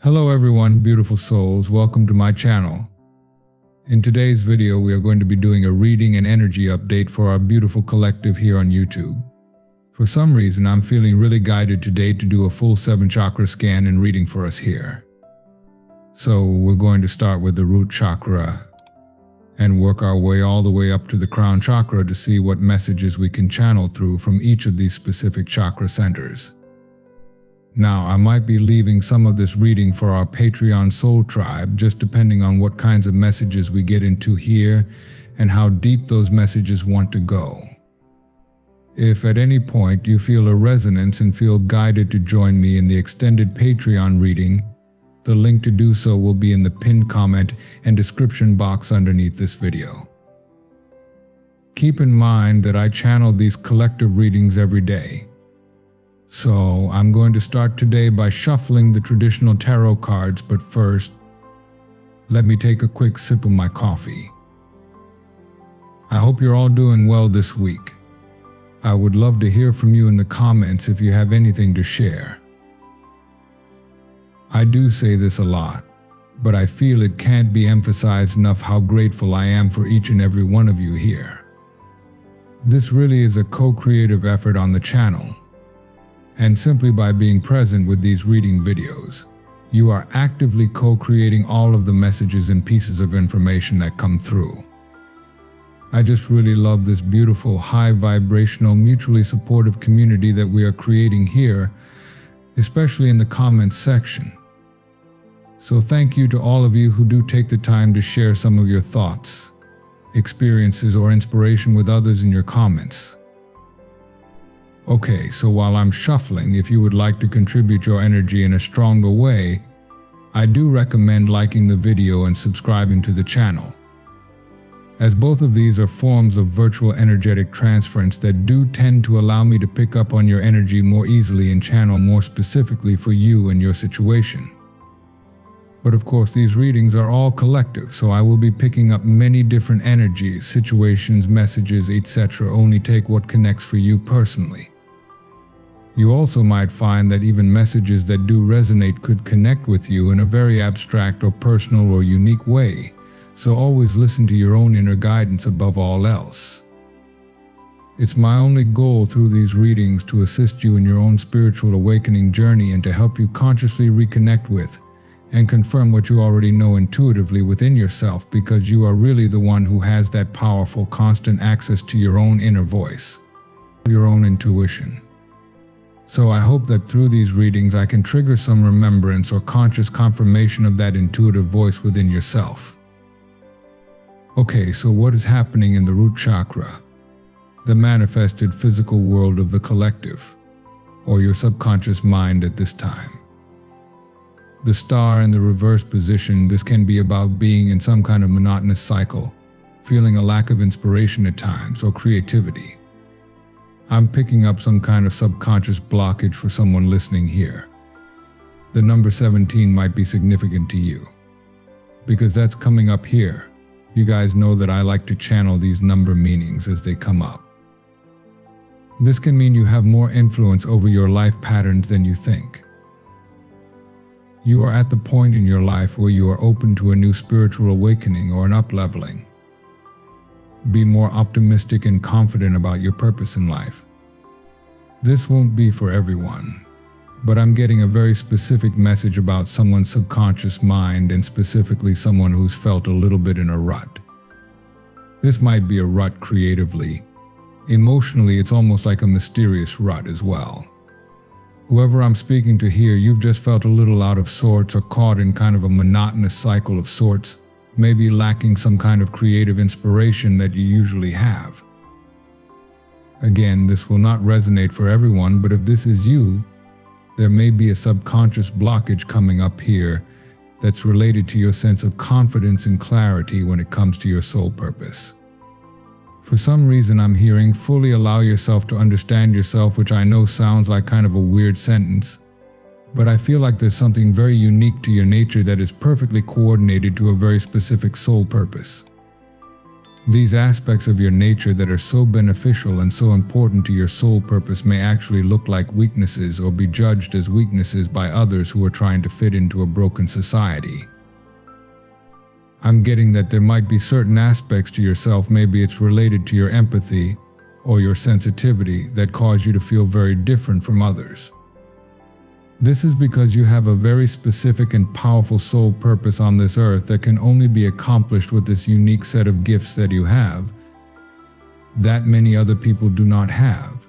Hello everyone, beautiful souls, welcome to my channel. In today's video, we are going to be doing a reading and energy update for our beautiful collective here on YouTube. For some reason, I'm feeling really guided today to do a full 7 chakra scan and reading for us here. So we're going to start with the root chakra and work our way all the way up to the crown chakra to see what messages we can channel through from each of these specific chakra centers. Now, I might be leaving some of this reading for our Patreon Soul Tribe, just depending on what kinds of messages we get into here and how deep those messages want to go. If at any point you feel a resonance and feel guided to join me in the extended Patreon reading, the link to do so will be in the pinned comment and description box underneath this video. Keep in mind that I channel these collective readings every day. So I'm going to start today by shuffling the traditional tarot cards, but first, let me take a quick sip of my coffee. I hope you're all doing well this week. I would love to hear from you in the comments if you have anything to share. I do say this a lot, but I feel it can't be emphasized enough how grateful I am for each and every one of you here. This really is a co-creative effort on the channel. And simply by being present with these reading videos, you are actively co-creating all of the messages and pieces of information that come through. I just really love this beautiful, high vibrational, mutually supportive community that we are creating here, especially in the comments section. So thank you to all of you who do take the time to share some of your thoughts, experiences, or inspiration with others in your comments. Okay, so while I'm shuffling, if you would like to contribute your energy in a stronger way, I do recommend liking the video and subscribing to the channel, as both of these are forms of virtual energetic transference that do tend to allow me to pick up on your energy more easily and channel more specifically for you and your situation. But of course, these readings are all collective, so I will be picking up many different energies, situations, messages, etc. Only take what connects for you personally. You also might find that even messages that do resonate could connect with you in a very abstract or personal or unique way, so always listen to your own inner guidance above all else. It's my only goal through these readings to assist you in your own spiritual awakening journey and to help you consciously reconnect with and confirm what you already know intuitively within yourself, because you are really the one who has that powerful, constant access to your own inner voice, your own intuition. So I hope that through these readings I can trigger some remembrance or conscious confirmation of that intuitive voice within yourself. Okay, so what is happening in the root chakra, the manifested physical world of the collective, or your subconscious mind at this time? The star in the reverse position, this can be about being in some kind of monotonous cycle, feeling a lack of inspiration at times, or creativity. I'm picking up some kind of subconscious blockage for someone listening here. The number 17 might be significant to you, because that's coming up here. You guys know that I like to channel these number meanings as they come up. This can mean you have more influence over your life patterns than you think. You are at the point in your life where you are open to a new spiritual awakening or an up-leveling. Be more optimistic and confident about your purpose in life. This won't be for everyone, but I'm getting a very specific message about someone's subconscious mind, and specifically someone who's felt a little bit in a rut. This might be a rut creatively. Emotionally, it's almost like a mysterious rut as well. Whoever I'm speaking to here, you've just felt a little out of sorts or caught in kind of a monotonous cycle of sorts, maybe lacking some kind of creative inspiration that you usually have. Again, this will not resonate for everyone, but if this is you, there may be a subconscious blockage coming up here that's related to your sense of confidence and clarity when it comes to your soul purpose. For some reason, I'm hearing fully allow yourself to understand yourself, which I know sounds like kind of a weird sentence, but I feel like there's something very unique to your nature that is perfectly coordinated to a very specific soul purpose. These aspects of your nature that are so beneficial and so important to your soul purpose may actually look like weaknesses or be judged as weaknesses by others who are trying to fit into a broken society. I'm getting that there might be certain aspects to yourself, maybe it's related to your empathy or your sensitivity, that cause you to feel very different from others. This is because you have a very specific and powerful soul purpose on this earth that can only be accomplished with this unique set of gifts that you have, that many other people do not have.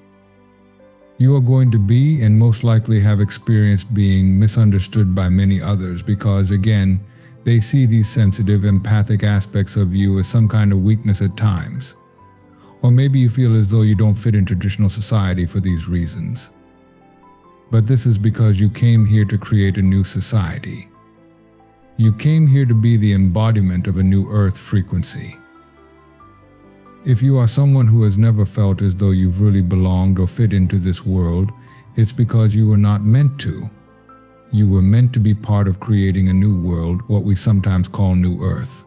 You are going to be and most likely have experienced being misunderstood by many others because, again, they see these sensitive, empathic aspects of you as some kind of weakness at times. Or maybe you feel as though you don't fit in traditional society for these reasons. But this is because you came here to create a new society. You came here to be the embodiment of a new earth frequency. If you are someone who has never felt as though you've really belonged or fit into this world, it's because you were not meant to. You were meant to be part of creating a new world, what we sometimes call New Earth.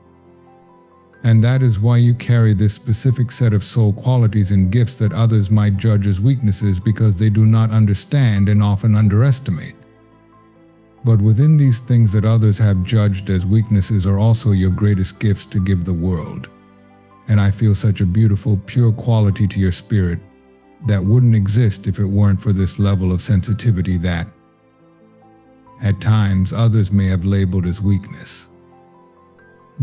And that is why you carry this specific set of soul qualities and gifts that others might judge as weaknesses because they do not understand and often underestimate. But within these things that others have judged as weaknesses are also your greatest gifts to give the world. And I feel such a beautiful, pure quality to your spirit that wouldn't exist if it weren't for this level of sensitivity that, at times, others may have labeled as weakness.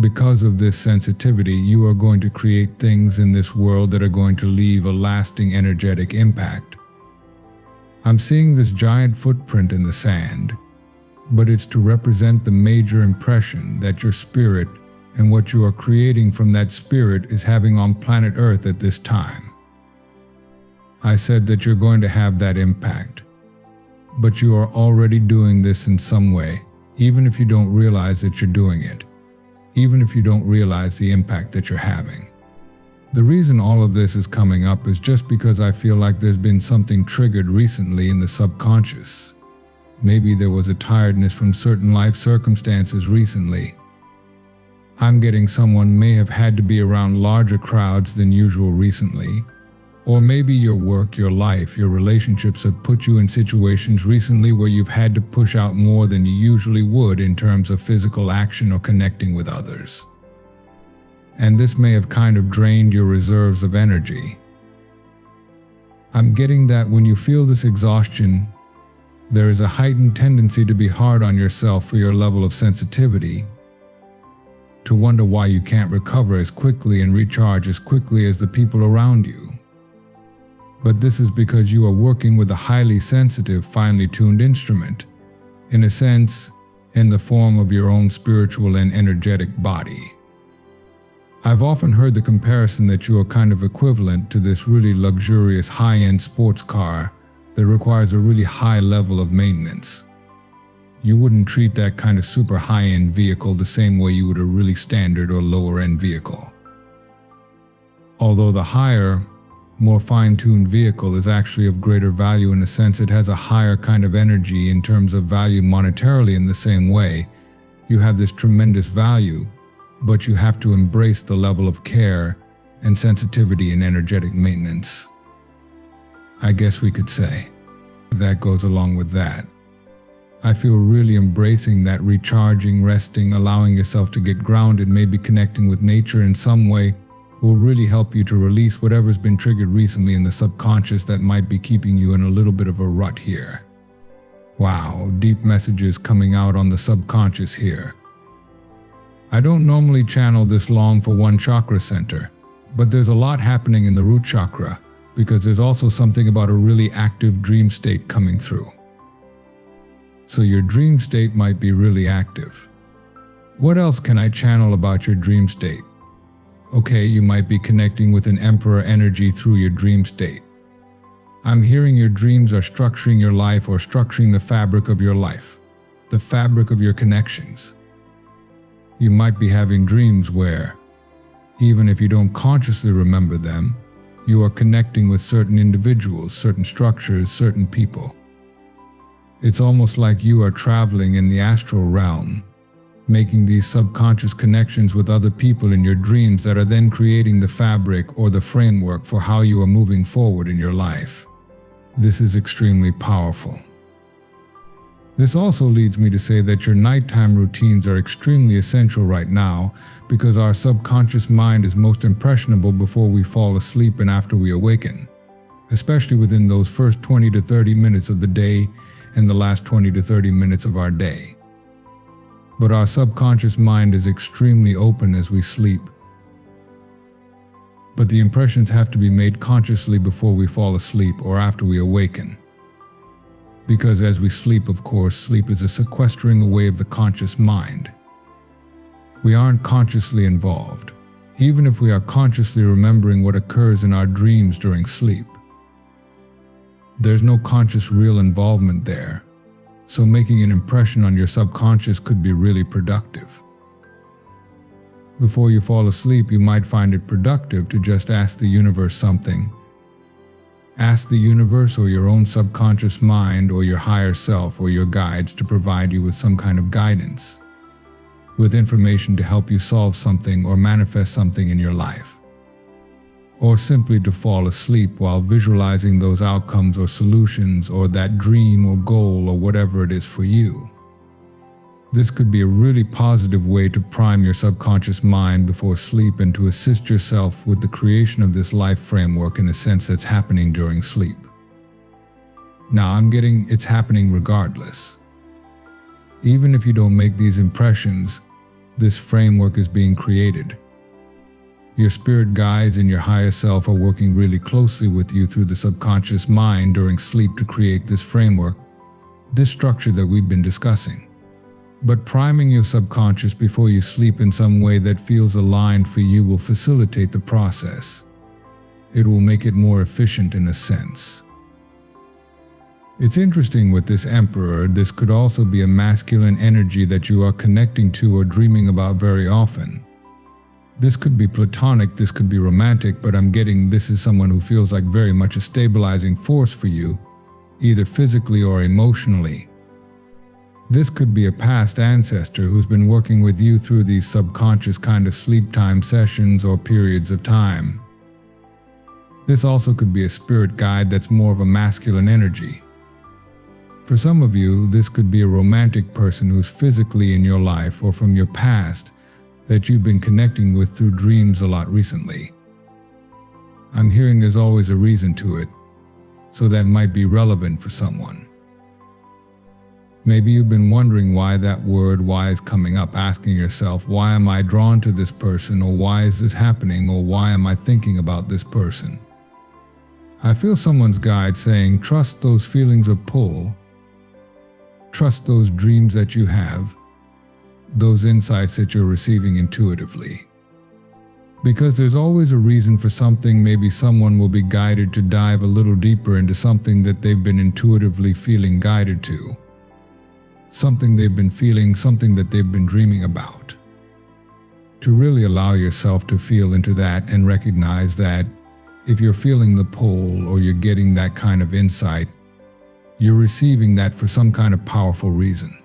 Because of this sensitivity, you are going to create things in this world that are going to leave a lasting energetic impact. I'm seeing this giant footprint in the sand, but it's to represent the major impression that your spirit and what you are creating from that spirit is having on planet Earth at this time. I said that you're going to have that impact, but you are already doing this in some way, even if you don't realize that you're doing it. Even if you don't realize the impact that you're having. The reason all of this is coming up is just because I feel like there's been something triggered recently in the subconscious. Maybe there was a tiredness from certain life circumstances recently. I'm getting someone may have had to be around larger crowds than usual recently. Or maybe your work, your life, your relationships have put you in situations recently where you've had to push out more than you usually would in terms of physical action or connecting with others. And this may have kind of drained your reserves of energy. I'm getting that when you feel this exhaustion, there is a heightened tendency to be hard on yourself for your level of sensitivity, to wonder why you can't recover as quickly and recharge as quickly as the people around you. But this is because you are working with a highly sensitive, finely tuned instrument, in a sense, in the form of your own spiritual and energetic body. I've often heard the comparison that you are kind of equivalent to this really luxurious high-end sports car that requires a really high level of maintenance. You wouldn't treat that kind of super high-end vehicle the same way you would a really standard or lower-end vehicle. Although the higher, more fine-tuned vehicle is actually of greater value in a sense it has a higher kind of energy in terms of value monetarily in the same way. You have this tremendous value, but you have to embrace the level of care and sensitivity and energetic maintenance. I guess we could say that goes along with that. I feel really embracing that recharging, resting, allowing yourself to get grounded, maybe connecting with nature in some way will really help you to release whatever's been triggered recently in the subconscious that might be keeping you in a little bit of a rut here. Wow, deep messages coming out on the subconscious here. I don't normally channel this long for one chakra center, but there's a lot happening in the root chakra because there's also something about a really active dream state coming through. So your dream state might be really active. What else can I channel about your dream state? Okay, you might be connecting with an emperor energy through your dream state. I'm hearing your dreams are structuring your life or structuring the fabric of your life, the fabric of your connections. You might be having dreams where, even if you don't consciously remember them, you are connecting with certain individuals, certain structures, certain people. It's almost like you are traveling in the astral realm, making these subconscious connections with other people in your dreams that are then creating the fabric or the framework for how you are moving forward in your life. This is extremely powerful. This also leads me to say that your nighttime routines are extremely essential right now because our subconscious mind is most impressionable before we fall asleep and after we awaken, especially within those first 20 to 30 minutes of the day and the last 20 to 30 minutes of our day. But our subconscious mind is extremely open as we sleep. But the impressions have to be made consciously before we fall asleep or after we awaken. Because as we sleep, of course, sleep is a sequestering away of the conscious mind. We aren't consciously involved, even if we are consciously remembering what occurs in our dreams during sleep. There's no conscious real involvement there, so making an impression on your subconscious could be really productive. Before you fall asleep, you might find it productive to just ask the universe something. Ask the universe or your own subconscious mind or your higher self or your guides to provide you with some kind of guidance, with information to help you solve something or manifest something in your life. Or simply to fall asleep while visualizing those outcomes or solutions or that dream or goal or whatever it is for you. This could be a really positive way to prime your subconscious mind before sleep and to assist yourself with the creation of this life framework in a sense that's happening during sleep. Now I'm getting it's happening regardless. Even if you don't make these impressions, this framework is being created. Your spirit guides and your higher self are working really closely with you through the subconscious mind during sleep to create this framework, this structure that we've been discussing. But priming your subconscious before you sleep in some way that feels aligned for you will facilitate the process. It will make it more efficient in a sense. It's interesting with this Emperor, this could also be a masculine energy that you are connecting to or dreaming about very often. This could be platonic, this could be romantic, but I'm getting this is someone who feels like very much a stabilizing force for you, either physically or emotionally. This could be a past ancestor who's been working with you through these subconscious kind of sleep time sessions or periods of time. This also could be a spirit guide that's more of a masculine energy. For some of you, this could be a romantic person who's physically in your life or from your past that you've been connecting with through dreams a lot recently. I'm hearing there's always a reason to it, so that might be relevant for someone. Maybe you've been wondering why that word why is coming up, asking yourself, why am I drawn to this person, or why is this happening, or why am I thinking about this person? I feel someone's guide saying, trust those feelings of pull. Trust those dreams that you have, those insights that you're receiving intuitively. Because there's always a reason for something. Maybe someone will be guided to dive a little deeper into something that they've been intuitively feeling guided to. Something they've been feeling, something that they've been dreaming about. To really allow yourself to feel into that and recognize that if you're feeling the pull or you're getting that kind of insight, you're receiving that for some kind of powerful reason.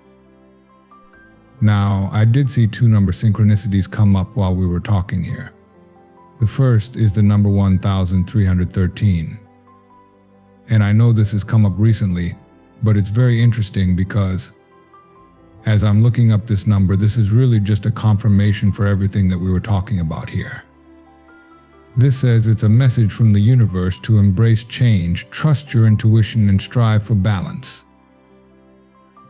Now, I did see two number synchronicities come up while we were talking here. The first is the number 1313. And I know this has come up recently, but it's very interesting because as I'm looking up this number, this is really just a confirmation for everything that we were talking about here. This says it's a message from the universe to embrace change, trust your intuition, and strive for balance.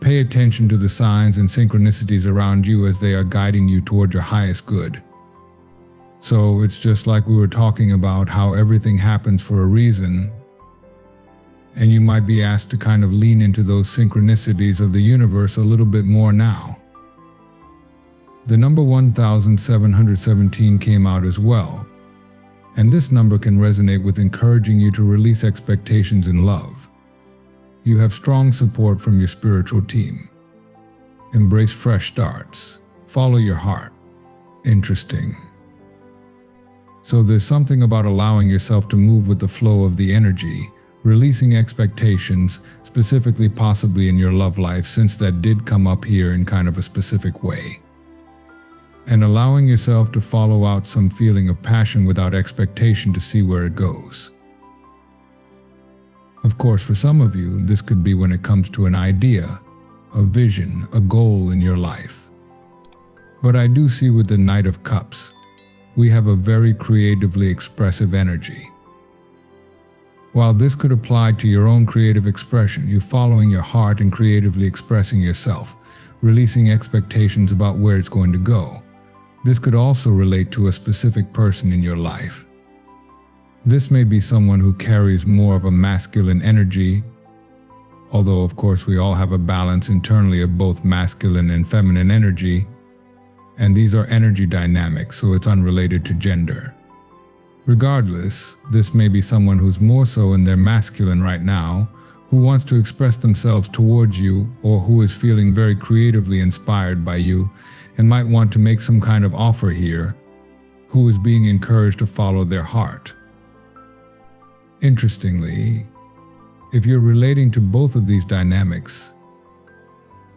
Pay attention to the signs and synchronicities around you as they are guiding you toward your highest good. So it's just like we were talking about how everything happens for a reason, and you might be asked to kind of lean into those synchronicities of the universe a little bit more now. The number 1717 came out as well, and this number can resonate with encouraging you to release expectations in love. You have strong support from your spiritual team. Embrace fresh starts. Follow your heart. Interesting. So there's something about allowing yourself to move with the flow of the energy, releasing expectations, specifically possibly in your love life, since that did come up here in kind of a specific way. and allowing yourself to follow out some feeling of passion without expectation to see where it goes. Of course, for some of you, this could be when it comes to an idea, a vision, a goal in your life. But I do see with the Knight of Cups, we have a very creatively expressive energy. While this could apply to your own creative expression, you following your heart and creatively expressing yourself, releasing expectations about where it's going to go. This could also relate to a specific person in your life. This may be someone who carries more of a masculine energy, although of course we all have a balance internally of both masculine and feminine energy, and these are energy dynamics, so it's unrelated to gender. Regardless, this may be someone who's more so in their masculine right now, who wants to express themselves towards you, or who is feeling very creatively inspired by you and might want to make some kind of offer here, who is being encouraged to follow their heart. Interestingly, if you're relating to both of these dynamics,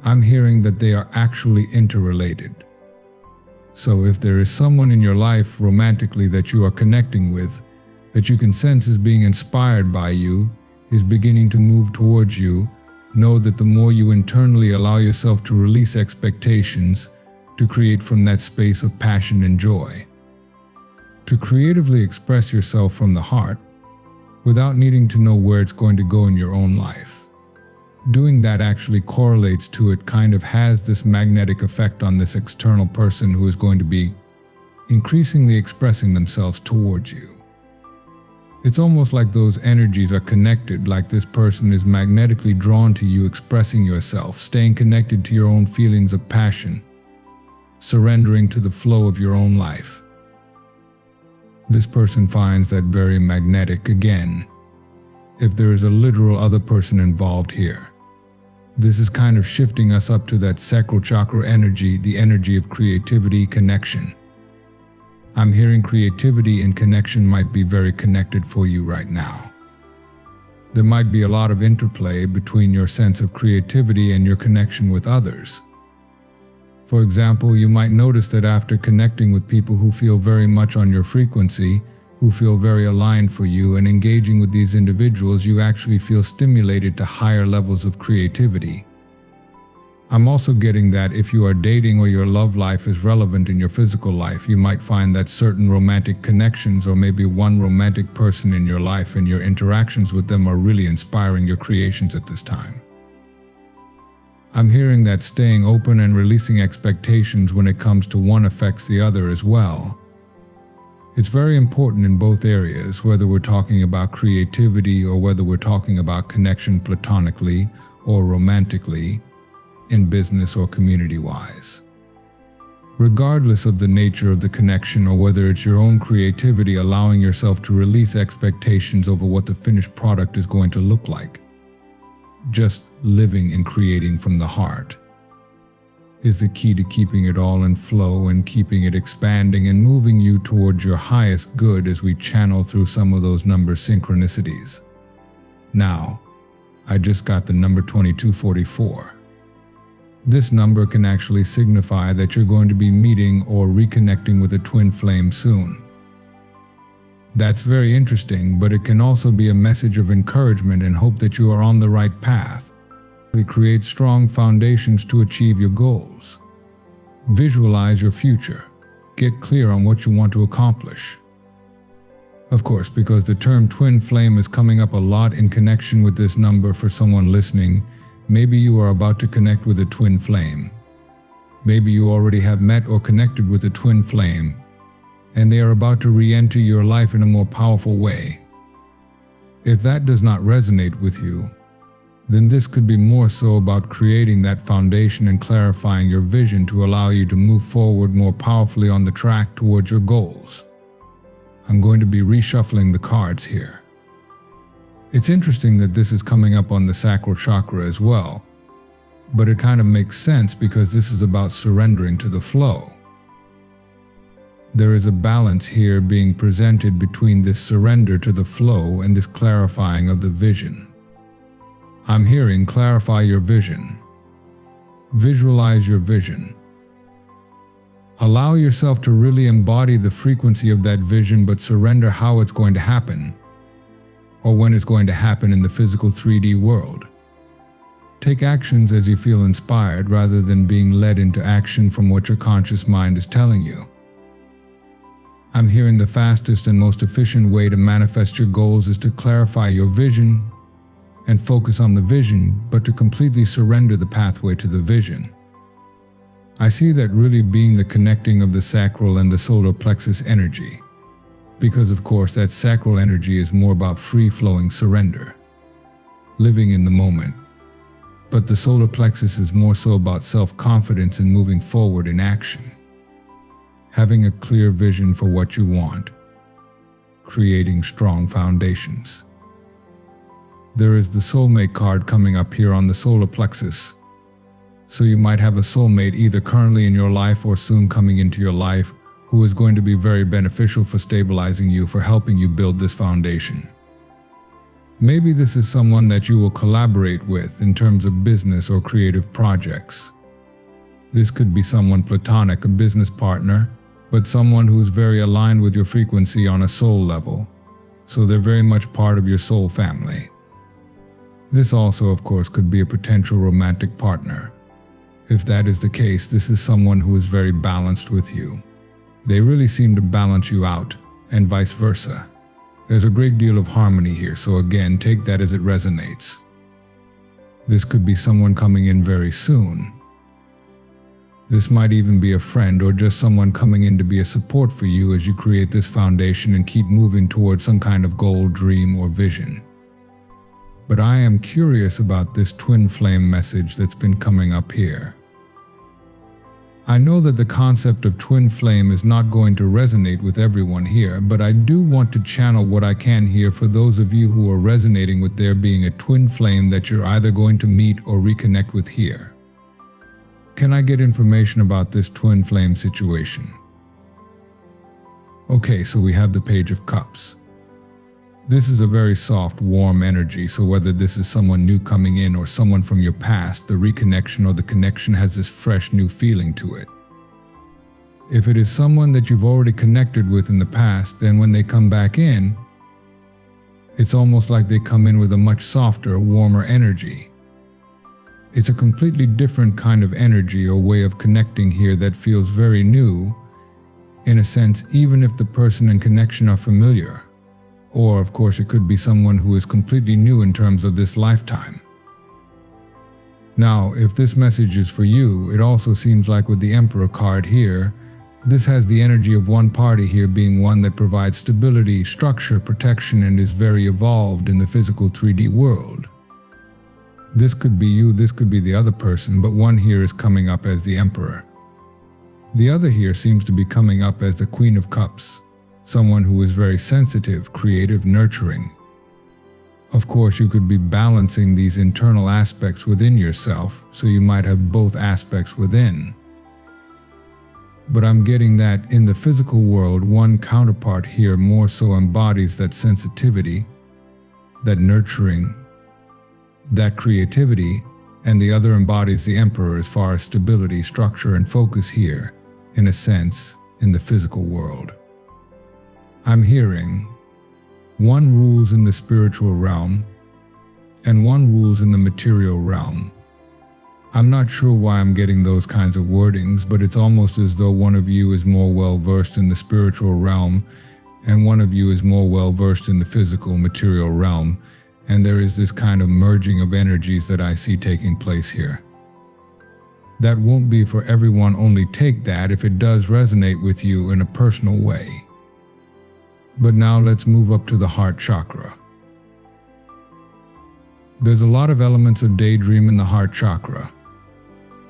I'm hearing that they are actually interrelated. So if there is someone in your life romantically that you are connecting with, that you can sense is being inspired by you, is beginning to move towards you, know that the more you internally allow yourself to release expectations, to create from that space of passion and joy. To creatively express yourself from the heart, without needing to know where it's going to go in your own life. Doing that actually correlates to it, kind of has this magnetic effect on this external person who is going to be increasingly expressing themselves towards you. It's almost like those energies are connected, like this person is magnetically drawn to you expressing yourself, staying connected to your own feelings of passion, surrendering to the flow of your own life. This person finds that very magnetic again, if there is a literal other person involved here. This is kind of shifting us up to that sacral chakra energy, the energy of creativity, connection. I'm hearing creativity and connection might be very connected for you right now. There might be a lot of interplay between your sense of creativity and your connection with others. For example, you might notice that after connecting with people who feel very much on your frequency, who feel very aligned for you, and engaging with these individuals, you actually feel stimulated to higher levels of creativity. I'm also getting that if you are dating or your love life is relevant in your physical life, you might find that certain romantic connections, or maybe one romantic person in your life and your interactions with them, are really inspiring your creations at this time. I'm hearing that staying open and releasing expectations when it comes to one affects the other as well. It's very important in both areas, whether we're talking about creativity or whether we're talking about connection platonically or romantically, in business or community-wise. Regardless of the nature of the connection, or whether it's your own creativity allowing yourself to release expectations over what the finished product is going to look like, just living and creating from the heart is the key to keeping it all in flow and keeping it expanding and moving you towards your highest good as we channel through some of those number synchronicities. Now, I just got the number 2244. This number can actually signify that you're going to be meeting or reconnecting with a twin flame soon. That's very interesting, but it can also be a message of encouragement and hope that you are on the right path. Create strong foundations to achieve your goals. Visualize your future. Get clear on what you want to accomplish. Of course, because the term twin flame is coming up a lot in connection with this number for someone listening, maybe you are about to connect with a twin flame. Maybe you already have met or connected with a twin flame, and they are about to re-enter your life in a more powerful way. If that does not resonate with you, then this could be more so about creating that foundation and clarifying your vision to allow you to move forward more powerfully on the track towards your goals. I'm going to be reshuffling the cards here. It's interesting that this is coming up on the sacral chakra as well, but it kind of makes sense because this is about surrendering to the flow. There is a balance here being presented between this surrender to the flow and this clarifying of the vision. I'm hearing clarify your vision. Visualize your vision. Allow yourself to really embody the frequency of that vision, but surrender how it's going to happen, or when it's going to happen in the physical 3D world. Take actions as you feel inspired rather than being led into action from what your conscious mind is telling you. I'm hearing the fastest and most efficient way to manifest your goals is to clarify your vision and focus on the vision, but to completely surrender the pathway to the vision. I see that really being the connecting of the sacral and the solar plexus energy, because of course that sacral energy is more about free-flowing surrender, living in the moment. But the solar plexus is more so about self-confidence and moving forward in action. Having a clear vision for what you want, creating strong foundations. There is the soulmate card coming up here on the solar plexus. So you might have a soulmate either currently in your life or soon coming into your life who is going to be very beneficial for stabilizing you, for helping you build this foundation. Maybe this is someone that you will collaborate with in terms of business or creative projects. This could be someone platonic, a business partner, but someone who is very aligned with your frequency on a soul level. So they're very much part of your soul family. This also, of course, could be a potential romantic partner. If that is the case, this is someone who is very balanced with you. They really seem to balance you out, and vice versa. There's a great deal of harmony here, so again, take that as it resonates. This could be someone coming in very soon. This might even be a friend or just someone coming in to be a support for you as you create this foundation and keep moving towards some kind of goal, dream, or vision. But I am curious about this twin flame message that's been coming up here. I know that the concept of twin flame is not going to resonate with everyone here, but I do want to channel what I can here for those of you who are resonating with there being a twin flame that you're either going to meet or reconnect with here. Can I get information about this twin flame situation? Okay, so we have the Page of Cups. This is a very soft, warm energy, so whether this is someone new coming in or someone from your past, the reconnection or the connection has this fresh new feeling to it. If it is someone that you've already connected with in the past, then when they come back in, it's almost like they come in with a much softer, warmer energy. It's a completely different kind of energy or way of connecting here that feels very new, in a sense, even if the person in connection are familiar. Or, of course, it could be someone who is completely new in terms of this lifetime. Now, if this message is for you, it also seems like with the Emperor card here, this has the energy of one party here being one that provides stability, structure, protection, and is very evolved in the physical 3D world. This could be you, this could be the other person, but one here is coming up as the Emperor. The other here seems to be coming up as the Queen of Cups. Someone who is very sensitive, creative, nurturing. Of course, you could be balancing these internal aspects within yourself, so you might have both aspects within. But I'm getting that in the physical world, one counterpart here more so embodies that sensitivity, that nurturing, that creativity, and the other embodies the Emperor as far as stability, structure, and focus here, in a sense, in the physical world. I'm hearing one rules in the spiritual realm and one rules in the material realm. I'm not sure why I'm getting those kinds of wordings, but it's almost as though one of you is more well versed in the spiritual realm and one of you is more well versed in the physical material realm, and there is this kind of merging of energies that I see taking place here. That won't be for everyone, only take that if it does resonate with you in a personal way. But now let's move up to the heart chakra. There's a lot of elements of daydream in the heart chakra.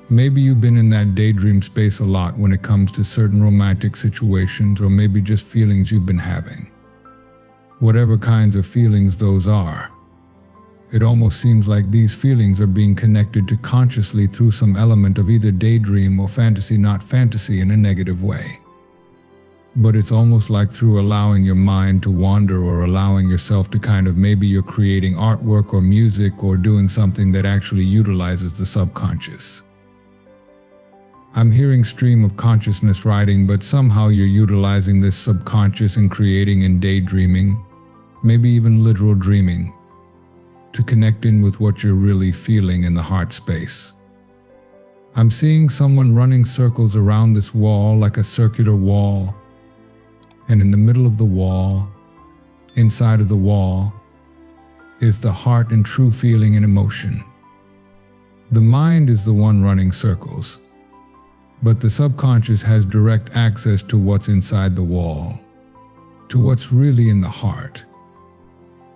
Maybe you've been in that daydream space a lot when it comes to certain romantic situations, or maybe just feelings you've been having. Whatever kinds of feelings those are, it almost seems like these feelings are being connected to consciously through some element of either daydream or fantasy, not fantasy in a negative way. But it's almost like through allowing your mind to wander or allowing yourself to kind of, maybe you're creating artwork or music or doing something that actually utilizes the subconscious. I'm hearing stream of consciousness writing, but somehow you're utilizing this subconscious in creating and daydreaming, maybe even literal dreaming, to connect in with what you're really feeling in the heart space. I'm seeing someone running circles around this wall like a circular wall, and in the middle of the wall, inside of the wall, is the heart and true feeling and emotion. The mind is the one running circles, but the subconscious has direct access to what's inside the wall, to what's really in the heart.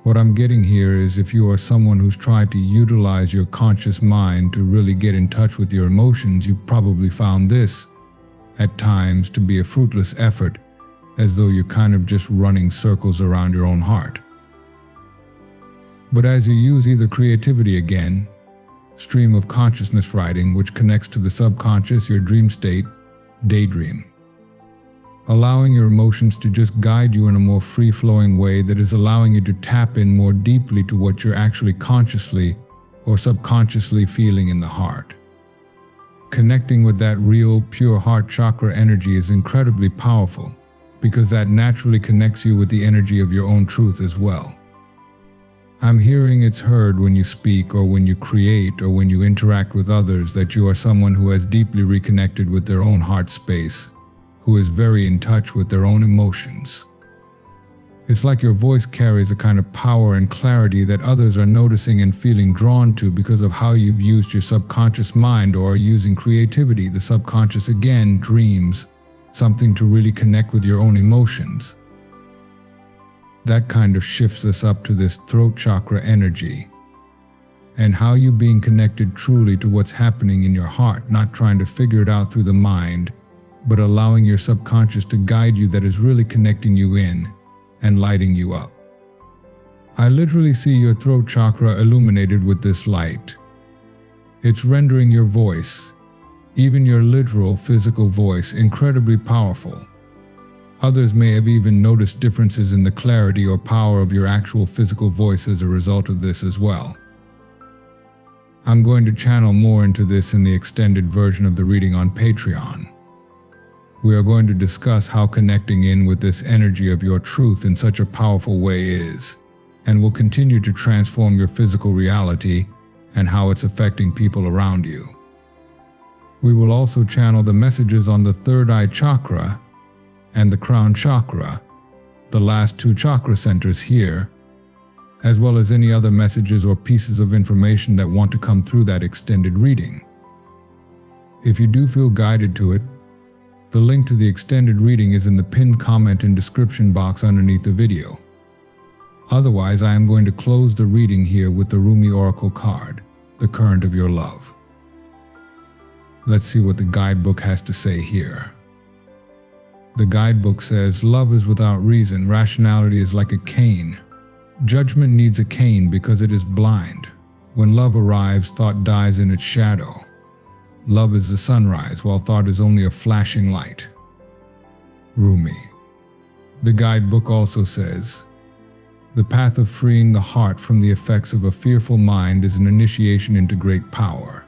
What I'm getting here is, if you are someone who's tried to utilize your conscious mind to really get in touch with your emotions, you've probably found this, at times, to be a fruitless effort, as though you're kind of just running circles around your own heart. But as you use either creativity again, stream of consciousness writing, which connects to the subconscious, your dream state, daydream, allowing your emotions to just guide you in a more free-flowing way that is allowing you to tap in more deeply to what you're actually consciously or subconsciously feeling in the heart. Connecting with that real, pure heart chakra energy is incredibly powerful, because that naturally connects you with the energy of your own truth as well. I'm hearing it's heard when you speak or when you create or when you interact with others that you are someone who has deeply reconnected with their own heart space, who is very in touch with their own emotions. It's like your voice carries a kind of power and clarity that others are noticing and feeling drawn to because of how you've used your subconscious mind, or are using creativity, the subconscious again, dreams, something to really connect with your own emotions. That kind of shifts us up to this throat chakra energy, and how you being connected truly to what's happening in your heart, not trying to figure it out through the mind, but allowing your subconscious to guide you, that is really connecting you in and lighting you up. I literally see your throat chakra illuminated with this light. It's rendering your voice, even your literal physical voice, incredibly powerful. Others may have even noticed differences in the clarity or power of your actual physical voice as a result of this as well. I'm going to channel more into this in the extended version of the reading on Patreon. We are going to discuss how connecting in with this energy of your truth in such a powerful way is, and will continue to transform your physical reality and how it's affecting people around you. We will also channel the messages on the third eye chakra and the crown chakra, the last two chakra centers here, as well as any other messages or pieces of information that want to come through that extended reading. If you do feel guided to it, the link to the extended reading is in the pinned comment and description box underneath the video. Otherwise, I am going to close the reading here with the Rumi Oracle card, the current of your love. Let's see what the guidebook has to say here. The guidebook says, love is without reason, rationality is like a cane. Judgment needs a cane because it is blind. When love arrives, thought dies in its shadow. Love is the sunrise, while thought is only a flashing light. Rumi. The guidebook also says, the path of freeing the heart from the effects of a fearful mind is an initiation into great power.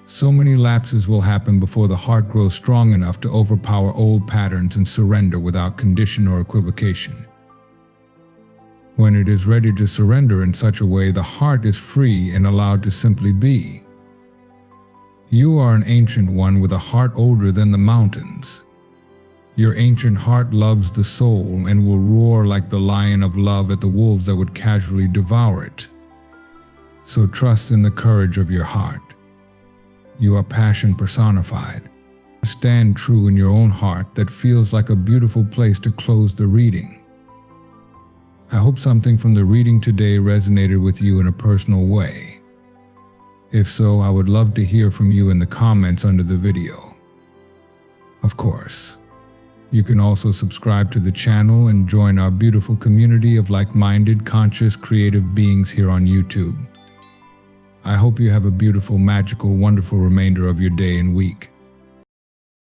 So many lapses will happen before the heart grows strong enough to overpower old patterns and surrender without condition or equivocation. When it is ready to surrender in such a way, the heart is free and allowed to simply be. You are an ancient one with a heart older than the mountains. Your ancient heart loves the soul and will roar like the lion of love at the wolves that would casually devour it. So trust in the courage of your heart. You are passion personified. Stand true in your own heart. That feels like a beautiful place to close the reading. I hope something from the reading today resonated with you in a personal way. If so, I would love to hear from you in the comments under the video. Of course, you can also subscribe to the channel and join our beautiful community of like-minded, conscious, creative beings here on YouTube. I hope you have a beautiful, magical, wonderful remainder of your day and week.